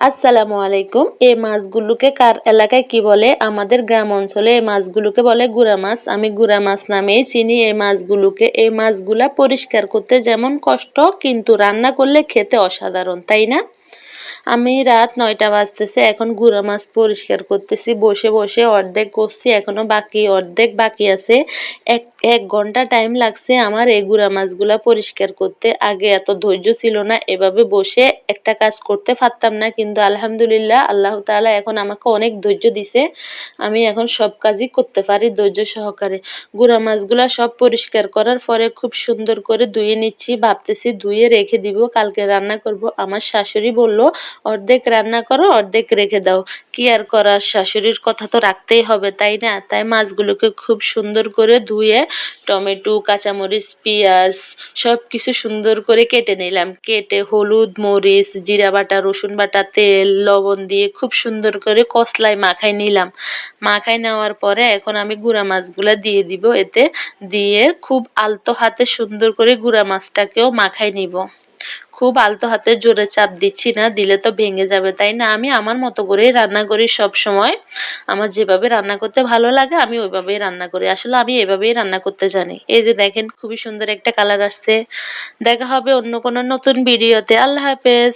আসসালামু আলাইকুম। এই মাছগুলোকে কার এলাকায় কি বলে? আমাদের গ্রাম অঞ্চলে এই মাছগুলোকে বলে গুড়া মাছ। আমি গুড়া মাছ নামেই চিনি এই মাছগুলোকে। এই মাছগুলা পরিষ্কার করতে যেমন কষ্ট, কিন্তু রান্না করলে খেতে অসাধারণ, তাই না? আমি রাত ৯টা বাজতেছে, এখন গুড়া মাছ পরিষ্কার করতেছি বসে বসে। অর্ধেক করছি, এখনো অর্ধেক বাকি আছে। এক এক ঘন্টা টাইম লাগছে আমার এই গুড়া মাছগুলা পরিষ্কার করতে। আগে এত ধৈর্য ছিল না, এভাবে বসে একটা কাজ করতে পারতাম না, কিন্তু আলহামদুলিল্লাহ আল্লাহ তাআলা এখন আমাকে অনেক ধৈর্য দিছে। আমি এখন সব কাজই করতে পারি ধৈর্য সহকারে। গুড়া মাছগুলা সব পরিষ্কার করার পরে খুব সুন্দর করে ধুয়ে নিচ্ছি, ভাবতেছি ধুয়ে রেখে দিব, কালকে রান্না করব। আমার শাশুড়ি বলল, অর্ধেক রান্না করো অর্ধেক রেখে দাও। কি আর করার, শাশুড়ির কথা তো রাখতেই হবে, তাই না? তাই মাছগুলোকে খুব সুন্দর করে ধুয়ে টমেটো, কাঁচামরিচ, পেঁয়াজ সব কিছু সুন্দর করে কেটে নিলাম। কেটে হলুদ, মরিচ, জিরা বাটা, রসুন বাটা, তেল, লবণ দিয়ে খুব সুন্দর করে কষলায় মাখাই নিলাম। মাখাই নেওয়ার পরে এখন আমি গুঁড়া মাছগুলা দিয়ে দিব এতে। দিয়ে খুব আলতো হাতে সুন্দর করে গুঁড়া মাছটাকেও মাখাই নিব। খুব আলতো হাতে জোরে চাপ দিচ্ছি না, দিলে তো ভেঙে যাবে, তাই না? আমি আমার মতো করেই রান্না করি সব সময়। আমার যেভাবে রান্না করতে ভালো লাগে আমি ওইভাবেই রান্না করি। আসলে আমি এভাবেই রান্না করতে জানি। এই যে দেখেন, খুবই সুন্দর একটা কালার আসছে। দেখা হবে অন্য কোনো নতুন ভিডিওতে। আল্লাহ হাফেজ।